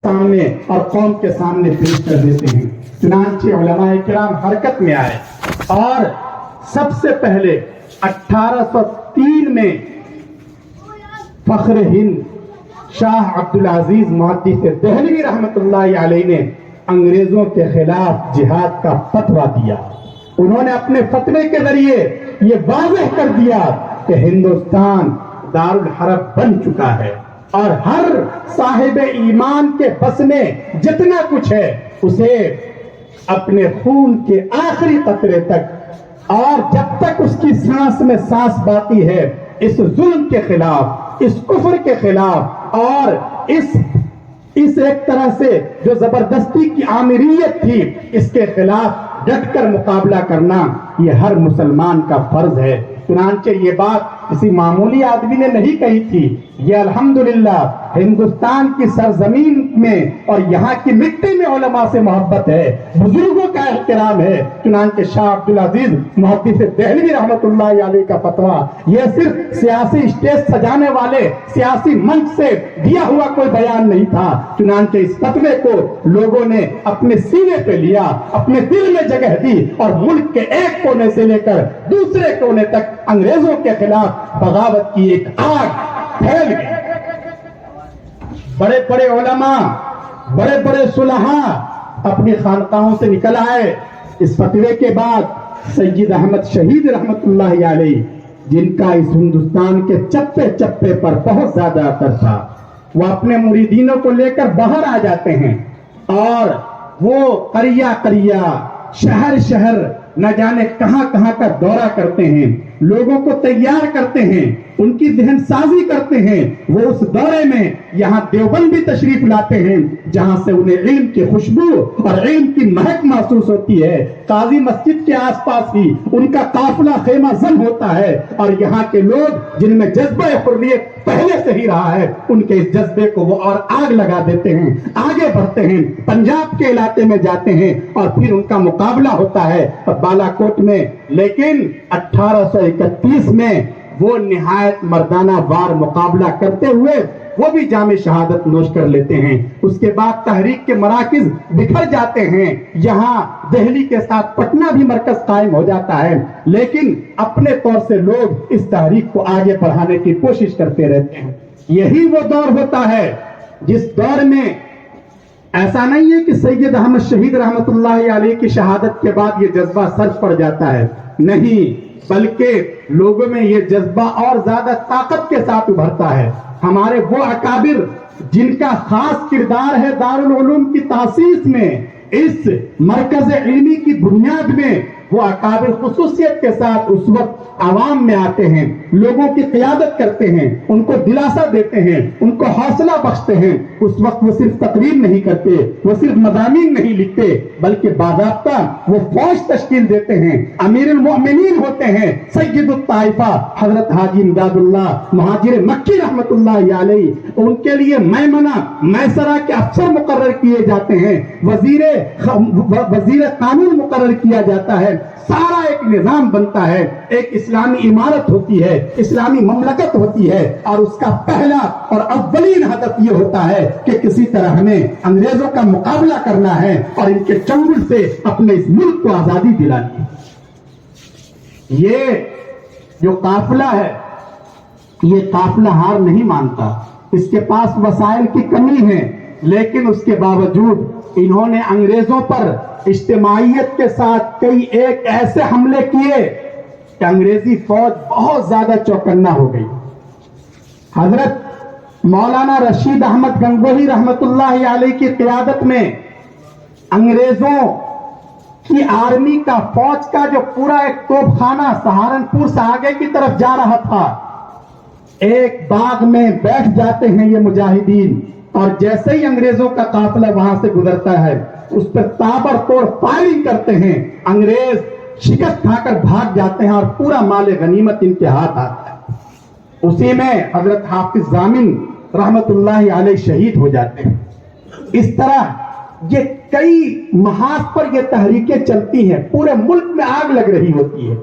سامنے اور قوم کے سامنے پیش کر دیتے ہیں۔ چنانچہ علماء کرام حرکت میں آئے اور سب سے پہلے 1803 میں فخر ہند شاہ عبدالعزیز محدث دہلوی رحمت اللہ علیہ نے انگریزوں کے خلاف جہاد کا فتویٰ دیا۔ انہوں نے اپنے فتوے کے ذریعے یہ واضح کر دیا کہ ہندوستان دارالحرب بن چکا ہے اور ہر صاحب ایمان کے بس میں جتنا کچھ ہے اسے اپنے خون کے آخری قطرے تک اور جب تک اس کی سانس میں سانس باقی ہے اس ظلم کے خلاف، اس کفر کے خلاف اور اس ایک طرح سے جو زبردستی کی آمریت تھی اس کے خلاف ڈٹ کر مقابلہ کرنا یہ ہر مسلمان کا فرض ہے۔ چنانچہ یہ بات کسی معمولی آدمی نے نہیں کہی تھی، یہ الحمدللہ ہندوستان کی سرزمین میں اور یہاں کی مٹی میں علماء سے محبت ہے، بزرگوں کا احترام ہے۔ چنانچہ شاہ عبدالعزیز محدث دہلوی رحمت اللہ علیہ کا فتویٰ یہ صرف سیاسی اسٹیج سجانے والے سیاسی منچ سے دیا ہوا کوئی بیان نہیں تھا۔ چنانچہ اس فتوے کو لوگوں نے اپنے سینے پہ لیا، اپنے دل میں جگہ دی اور ملک کے ایک کونے سے لے کر دوسرے کونے تک انگریزوں کے خلاف بغاوت کی ایک آگ پھیل گئی۔ بڑے بڑے علماء، بڑے بڑے صلحاء اپنی خانقاہوں سے نکل آئے۔ اس فتوے کے بعد سید احمد شہید رحمت اللہ علیہ، جن کا اس ہندوستان کے چپے چپے پر بہت زیادہ اثر تھا، وہ اپنے مریدینوں کو لے کر باہر آ جاتے ہیں اور وہ قریہ قریہ، شہر شہر، نہ جانے کہاں کہاں کا دورہ کرتے ہیں، لوگوں کو تیار کرتے ہیں، ان کی ذہن سازی کرتے ہیں۔ وہ اس دورے میں یہاں دیوبند بھی تشریف لاتے ہیں جہاں سے انہیں علم کی خوشبو اور علم کی مہک محسوس ہوتی ہے۔ قاضی مسجد کے آس پاس ہی ان کا قافلہ خیمہ زن ہوتا ہے اور یہاں کے لوگ جن میں جذبہ حریت پہلے سے ہی رہا ہے ان کے اس جذبے کو وہ اور آگ لگا دیتے ہیں، آگے بڑھتے ہیں، پنجاب کے علاقے میں جاتے ہیں اور پھر ان کا مقابلہ ہوتا ہے بالا کوٹ میں۔ لیکن 1831 میں وہ نہایت مردانہ وار مقابلہ کرتے ہوئے وہ بھی جام شہادت نوش کر لیتے ہیں۔ اس کے بعد تحریک کے مراکز بکھر جاتے ہیں، یہاں دہلی کے ساتھ پٹنہ بھی مرکز قائم ہو جاتا ہے، لیکن اپنے طور سے لوگ اس تحریک کو آگے بڑھانے کی کوشش کرتے رہتے ہیں۔ یہی وہ دور ہوتا ہے جس دور میں ایسا نہیں ہے کہ سید احمد شہید رحمت اللہ علیہ کی شہادت کے بعد یہ جذبہ سرد پڑ جاتا ہے، نہیں، بلکہ لوگوں میں یہ جذبہ اور زیادہ طاقت کے ساتھ ابھرتا ہے۔ ہمارے وہ اکابر جن کا خاص کردار ہے دارالعلوم کی تاسیس میں، اس مرکز علمی کی بنیاد میں، وہ اکابر خصوصیت کے ساتھ اس وقت عوام میں آتے ہیں، لوگوں کی قیادت کرتے ہیں، ان کو دلاسا دیتے ہیں، ان کو حوصلہ بخشتے ہیں۔ اس وقت وہ صرف تقریر نہیں کرتے، وہ صرف مضامین نہیں لکھتے، بلکہ باضابطہ وہ فوج تشکیل دیتے ہیں، امیر المؤمنین ہوتے ہیں، سید الطائفہ حضرت حاجی امداد اللہ مہاجر مکی رحمت اللہ علیہ، ان کے لیے میمنہ میسرہ کے افسر مقرر کیے جاتے ہیں، وزیر قانون مقرر کیا جاتا ہے، سارا ایک نظام بنتا ہے، ایک اسلامی عمارت ہوتی ہے، اسلامی مملکت ہوتی ہے، اور اس کا پہلا اور اولین ہدف یہ ہوتا ہے کہ کسی طرح ہمیں انگریزوں کا مقابلہ کرنا ہے اور ان کے چنگل سے اپنے اس ملک کو آزادی دلانی ہے۔ یہ جو قافلہ ہے یہ قافلہ ہار نہیں مانتا، اس کے پاس وسائل کی کمی ہے، لیکن اس کے باوجود انہوں نے انگریزوں پر اجتماعیت کے ساتھ کئی ایک ایسے حملے کیے کہ انگریزی فوج بہت زیادہ چوکنا ہو گئی۔ حضرت مولانا رشید احمد گنگوہی رحمت اللہ علیہ کی قیادت میں انگریزوں کی آرمی کا فوج کا جو پورا ایک توپ خانہ سہارنپور سے آگے کی طرف جا رہا تھا، ایک باغ میں بیٹھ جاتے ہیں یہ مجاہدین، اور جیسے ہی انگریزوں کا قافلہ وہاں سے گزرتا ہے اس پر تابڑ توڑ فائرنگ کرتے ہیں، انگریز شکست کھا کر بھاگ جاتے ہیں اور پورا مال غنیمت ان کے ہاتھ آتا ہے۔ اسی میں حضرت حافظ ضامن رحمت اللہ علیہ شہید ہو جاتے ہیں۔ اس طرح یہ کئی محاذ پر یہ تحریکیں چلتی ہیں، پورے ملک میں آگ لگ رہی ہوتی ہے۔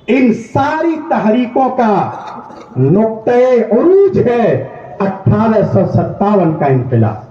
ان ساری تحریکوں کا نقطۂ عروج ہے 1857 کا انقلاب۔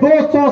200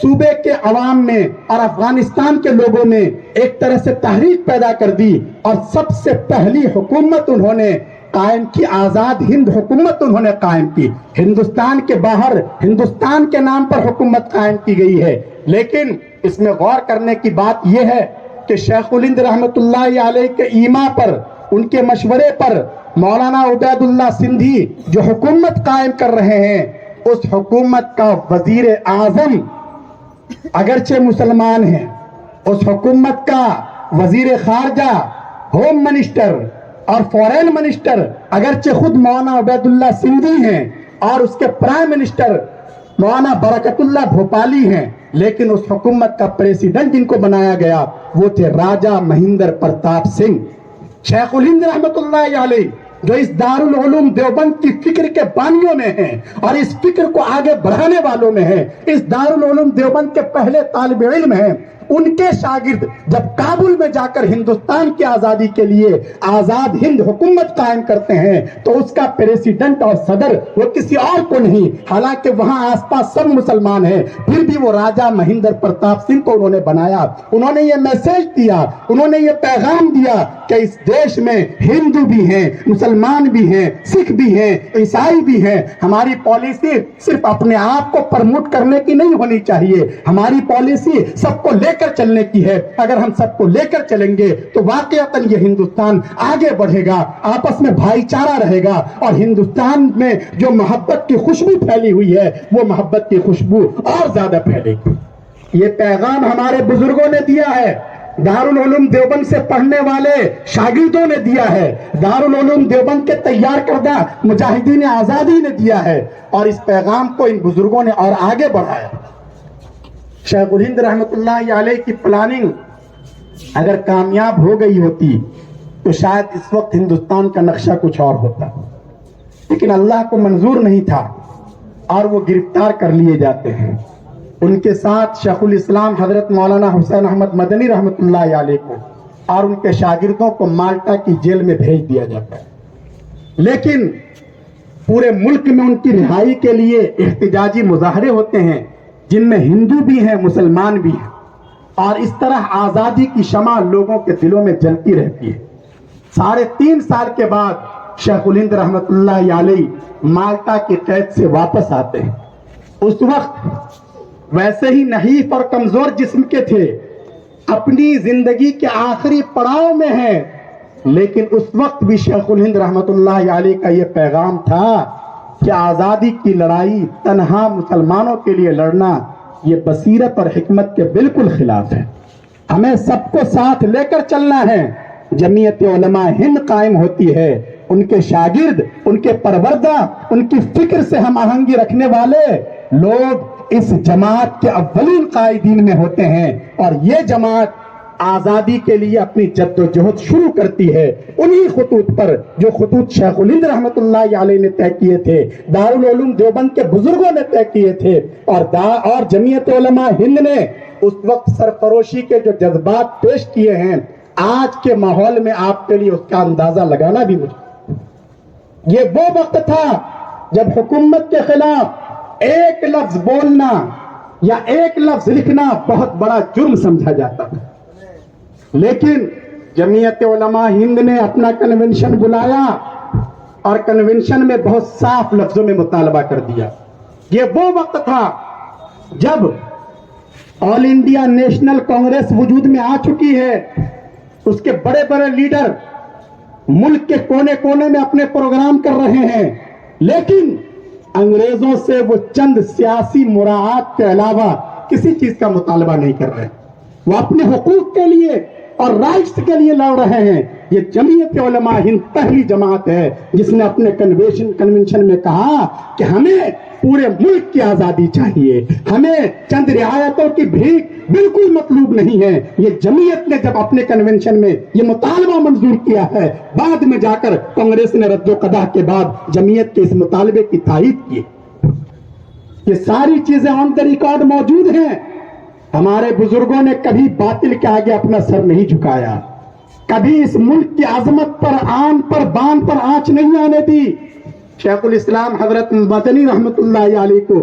صوبے کے عوام میں اور افغانستان کے لوگوں میں ایک طرح سے تحریک پیدا کر دی اور سب سے پہلی حکومت انہوں نے قائم کی، آزاد ہند حکومت انہوں نے قائم کی۔ ہندوستان کے باہر ہندوستان کے نام پر حکومت قائم کی گئی ہے، لیکن اس میں غور کرنے کی بات یہ ہے کہ شیخ الہند رحمت اللہ علیہ کے ایما پر، ان کے مشورے پر مولانا عبید اللہ سندھی جو حکومت قائم کر رہے ہیں، اس حکومت کا وزیر اعظم اگرچہ مسلمان ہیں، اس حکومت کا وزیر خارجہ، ہوم منسٹر اور فورین منسٹر اگرچہ خود مولانا عبید اللہ سندھی ہیں، اور اس کے پرائم منسٹر مولانا برکت اللہ بھوپالی ہیں، لیکن اس حکومت کا پریزیڈنٹ جن کو بنایا گیا وہ تھے راجہ مہندر پرتاپ سنگھ۔ شیخ الہند رحمت اللہ علیہ جو اس دارالعلوم دیوبند کی فکر کے بانیوں میں ہیں اور اس فکر کو آگے بڑھانے والوں میں ہیں، اس دارالعلوم دیوبند کے پہلے طالب علم ہیں، ان کے شاگرد جب کابل میں جا کر ہندوستان کی آزادی کے لیے آزاد ہند حکومت قائم کرتے ہیں تو اس کا پریزیڈنٹ اور صدر وہ کسی اور کو نہیں، حالانکہ وہاں آس پاس سب مسلمان ہیں، پھر بھی وہ راجہ مہندر پرتاپ سنگھ کو انہوں نے بنایا۔ انہوں نے یہ میسج دیا، انہوں نے یہ پیغام دیا کہ اس دیش میں ہندو بھی ہیں، مسلمان بھی ہیں، سکھ بھی ہیں، عیسائی بھی ہیں، ہماری پالیسی صرف اپنے آپ کو پرموٹ کرنے کی نہیں ہونی چاہیے، ہماری پالیسی سب کو لے کر چلنے کی ہے۔ اگر ہم سب کو لے کر چلیں گے تو واقعتاً یہ ہندوستان آگے بڑھے گا، آپس میں بھائی چارہ رہے گا، اور ہندوستان میں جو محبت کی خوشبو پھیلی ہوئی ہے وہ محبت کی خوشبو اور زیادہ پھیلے گی۔ یہ پیغام ہمارے بزرگوں نے دیا ہے، دارالعلوم دیوبند سے پڑھنے والے شاگردوں نے دیا ہے، دارالعلوم دیوبند کے تیار کردہ مجاہدین آزادی نے دیا ہے، اور اس پیغام کو ان بزرگوں نے اور آگے بڑھایا۔ شیخ الہند رحمت اللہ علیہ کی پلاننگ اگر کامیاب ہو گئی ہوتی تو شاید اس وقت ہندوستان کا نقشہ کچھ اور ہوتا، لیکن اللہ کو منظور نہیں تھا اور وہ گرفتار کر لیے جاتے ہیں۔ ان کے ساتھ شیخ الاسلام حضرت مولانا حسین احمد مدنی رحمت اللہ علیہ کو اور ان کے شاگردوں کو مالٹا کی جیل میں بھیج دیا جاتا ہے، لیکن پورے ملک میں ان کی رہائی کے لیے احتجاجی مظاہرے ہوتے ہیں جن میں ہندو بھی ہیں، مسلمان بھی ہیں، اور اس طرح آزادی کی شمع لوگوں کے دلوں میں جلتی رہتی ہے۔ 3.5 سال کے بعد شیخ الہند رحمت اللہ علیہ مالٹا کی قید سے واپس آتے ہیں۔ اس وقت ویسے ہی نحیف اور کمزور جسم کے تھے، اپنی زندگی کے آخری پڑاؤ میں ہیں، لیکن اس وقت بھی شیخ الہند رحمت اللہ علیہ کا یہ پیغام تھا کہ آزادی کی لڑائی تنہا مسلمانوں کے لیے لڑنا یہ بصیرت اور حکمت کے بالکل خلاف ہے، ہمیں سب کو ساتھ لے کر چلنا ہے۔ جمعیت علماء ہند قائم ہوتی ہے، ان کے شاگرد، ان کے پروردہ، ان کی فکر سے ہم آہنگی رکھنے والے لوگ اس جماعت کے اولین قائدین میں ہوتے ہیں، اور یہ جماعت آزادی کے لیے اپنی جد و جہد شروع کرتی ہے انہی خطوط پر جو خطوط شیخ الہند رحمت اللہ علیہ نے طے کیے تھے، دارالعلوم دیوبند کے بزرگوں نے طے کیے تھے، اور جمعیت علماء ہند نے اس وقت سرفروشی کے جو جذبات پیش کیے ہیں، آج کے ماحول میں آپ کے لیے اس کا اندازہ لگانا بھی مشکل۔ یہ وہ وقت تھا جب حکومت کے خلاف ایک لفظ بولنا یا ایک لفظ لکھنا بہت بڑا جرم سمجھا جاتا تھا، لیکن جمعیت علماء ہند نے اپنا کنونشن بلایا اور کنونشن میں بہت صاف لفظوں میں مطالبہ کر دیا۔ یہ وہ وقت تھا جب آل انڈیا نیشنل کانگریس وجود میں آ چکی ہے، اس کے بڑے بڑے لیڈر ملک کے کونے کونے میں اپنے پروگرام کر رہے ہیں، لیکن انگریزوں سے وہ چند سیاسی مراعات کے علاوہ کسی چیز کا مطالبہ نہیں کر رہے، وہ اپنے حقوق کے لیے اور رائٹس کے لیے لڑ رہے ہیں۔ یہ جمعیت علماء ہند پہلی جماعت ہے جس نے اپنے کنونشن میں کہا کہ ہمیں پورے ملک کی آزادی چاہیے، ہمیں چند رعایتوں کی بھیک بالکل مطلوب نہیں ہے۔ یہ جمعیت نے جب اپنے کنونشن میں یہ مطالبہ منظور کیا ہے، بعد میں جا کر کانگریس نے رد و قدح کے بعد جمعیت کے اس مطالبے کی تائید کی۔ یہ ساری چیزیں آن دا ریکارڈ موجود ہیں۔ ہمارے بزرگوں نے کبھی باطل کے آگے اپنا سر نہیں جھکایا، کبھی اس ملک کی عظمت پر آن پر بان پر آنچ نہیں آنے دی۔ شیخ الاسلام حضرت مدنی رحمت اللہ علیہ کو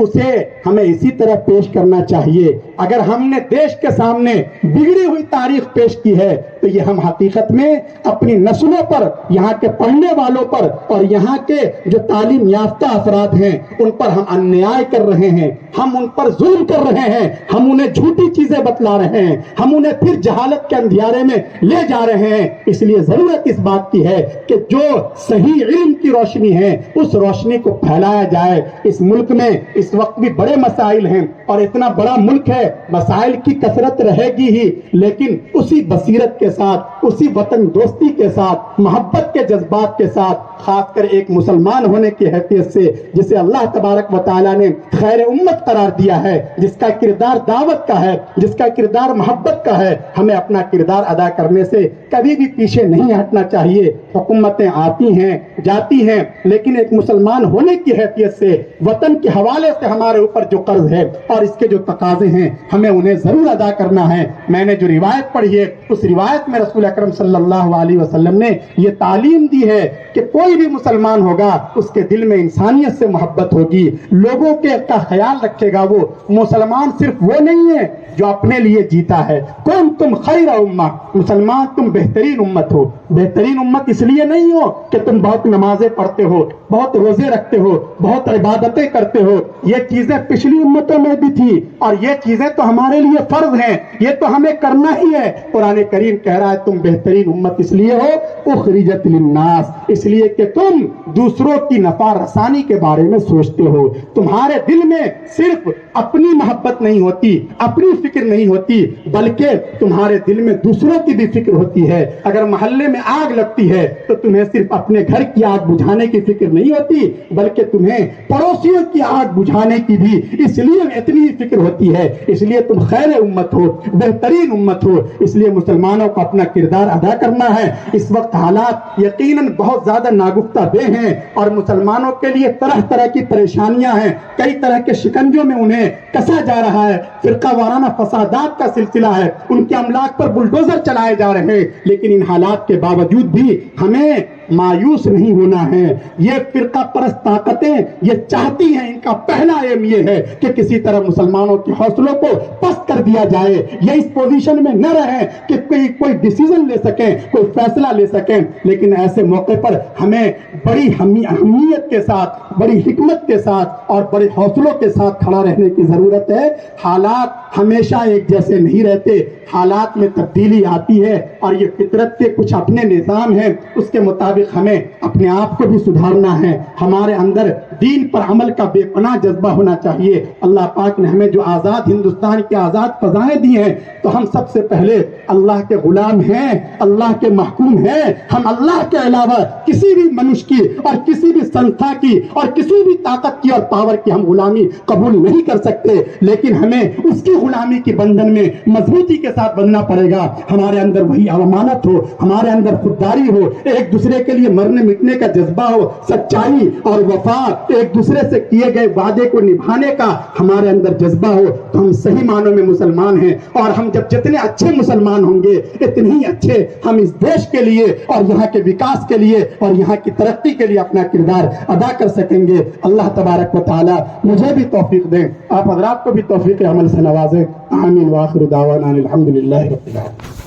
اسے ہمیں اسی طرح پیش کرنا چاہیے. اگر ہم نے دیش کے سامنے بگڑی ہوئی تاریخ پیش کی ہے تو یہ ہم حقیقت میں اپنی نسلوں پر, یہاں کے پڑھنے والوں پر اور یہاں کے جو تعلیم یافتہ افراد ہیں ان پر ہم انیائے کر رہے ہیں, ہم ان پر ظلم کر رہے ہیں, ہم انہیں جھوٹی چیزیں بتلا رہے ہیں, ہم انہیں پھر جہالت کے اندھیارے میں لے جا رہے ہیں. اس لیے ضرورت اس بات کی ہے کہ جو صحیح علم کی روشنی ہے اس روشنی کو پھیلایا جائے. اس ملک میں اس وقت بھی بڑے مسائل ہیں اور اتنا بڑا ملک ہے, مسائل کی کثرت رہے گی ہی, لیکن اسی بصیرت کے ساتھ, اسی وطن دوستی کے ساتھ, محبت کے جذبات کے ساتھ, خاص کر ایک مسلمان ہونے کی حیثیت سے جسے اللہ تبارک و تعالیٰ نے خیر امت قرار دیا ہے, جس کا کردار دعوت کا ہے, جس کا کردار محبت کا ہے, ہمیں اپنا کردار ادا کرنے سے کبھی بھی پیچھے نہیں ہٹنا چاہیے. حکومتیں آتی ہیں جاتی ہیں, لیکن ایک مسلمان ہونے کی حیثیت سے وطن کے حوالے سے ہمارے اوپر جو قرض ہے اور اس کے جو تقاضے ہیں ہمیں انہیں ضرور ادا کرنا ہے. میں نے جو روایت پڑھی ہے اس روایت میں رسول اکرم صلی اللہ علیہ وسلم نے یہ تعلیم دی ہے کہ کوئی بھی مسلمان ہوگا اس کے دل میں انسانیت سے محبت ہوگی, لوگوں کے کا خیال رکھے گا. وہ مسلمان صرف وہ نہیں ہے جو اپنے لیے جیتا ہے. کنتم خیر امہ, مسلمان تم بہترین امت ہو. بہترین امت اس لیے نہیں ہو کہ تم بہت نمازیں پڑھتے ہو, بہت روزے رکھتے ہو, بہت عبادتیں کرتے ہو. یہ چیزیں پچھلی امتوں میں بھی تھی اور یہ چیزیں تو ہمارے لیے فرض ہیں, یہ تو ہمیں کرنا ہی ہے. قرآن کریم کہہ رہا ہے تم بہترین امت اس لیے ہو اخرجت للناس, اس لیے کہ تم دوسروں کی نفع رسانی کے بارے میں سوچتے ہو. تمہارے دل میں صرف اپنی محبت نہیں ہوتی, اپنی فکر نہیں ہوتی, بلکہ تمہارے دل میں دوسروں کی بھی فکر ہوتی ہے. اگر محلے میں آگ لگتی ہے تو تمہیں صرف اپنے گھر کی آگ بجھانے کی فکر نہیں ہوتی, بلکہ تمہیں پڑوسیوں کی آگ بجھانے کی بھی اس لیے اتنی فکر ہوتی ہے. اس لیے تم خیر امت ہو, بہترین امت ہو. اس لیے مسلمانوں کو اپنا کردار ادا کرنا ہے. اس وقت حالات یقیناً بہت زیادہ ناگفتہ دہ ہیں اور مسلمانوں کے لیے طرح طرح کی پریشانیاں ہیں, کئی طرح کے شکنجوں میں انہیں کسا جا رہا ہے, فرقہ وارانہ فسادات کا سلسلہ ہے, ان کے املاک پر بلڈوزر چلائے جا رہے ہیں. لیکن ان حالات کے باوجود بھی ہمیں مایوس نہیں ہونا ہے. یہ فرقہ پرست طاقتیں یہ چاہتی ہیں, ان کا پہلا ایم یہ ہے کہ کسی طرح مسلمانوں کے حوصلوں کو پست کر دیا جائے. یہ اس پوزیشن میں نہ رہیں کہ کوئی ڈیسیژن لے سکیں, کوئی فیصلہ لے سکیں. لیکن ایسے موقع پر ہمیں بڑی اہمیت کے ساتھ, بڑی حکمت کے ساتھ اور بڑے حوصلوں کے ساتھ کھڑا رہنے کی ضرورت ہے. حالات ہمیشہ ایک جیسے نہیں رہتے, حالات میں تبدیلی آتی ہے اور یہ فطرت کے کچھ اپنے نظام ہیں, اس کے مطابق ہمیں اپنے آپ کو بھی سدھارنا ہے. ہمارے اندر دین پر عمل کا بے پناہ جذبہ ہونا چاہیے. اللہ پاک نے ہمیں جو آزاد ہندوستان کی آزاد فضائیں دی ہیں تو ہم سب سے پہلے اللہ کے غلام ہیں, اللہ کے محکوم ہیں. ہم اللہ کے علاوہ کسی بھی منش کی اور کسی بھی سنستھا کی اور کسی بھی طاقت کی اور پاور کی ہم غلامی قبول نہیں کر سکتے. لیکن ہمیں اس کی غلامی کی بندھن میں مضبوطی کے ساتھ بننا پڑے گا. ہمارے اندر وہی امانت ہو, ہمارے اندر خودداری ہو, ایک دوسرے کے لیے مرنے مٹنے کا جذبہ ہو, سچائی اور وفا, ایک دوسرے سے کیے گئے وعدے کو نبھانے کا ہمارے اندر جذبہ ہو, تو ہم صحیح معنوں میں مسلمان ہیں. اور ہم جب جتنے اچھے مسلمان ہوں گے اتنے ہی اچھے ہم اس دیش کے لیے اور یہاں کے وکاس کے لیے اور یہاں کی ترقی کے لیے اپنا کردار ادا کر سکیں گے. اللہ تبارک و تعالی مجھے بھی توفیق دیں, آپ حضرات کو بھی توفیق عمل سے نوازیں. آمین وآخر دعوانا الحمدللہ رب العالمین.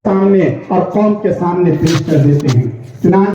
سامنے اور قوم کے سامنے پیش کر دیتے ہیں. چنانچہ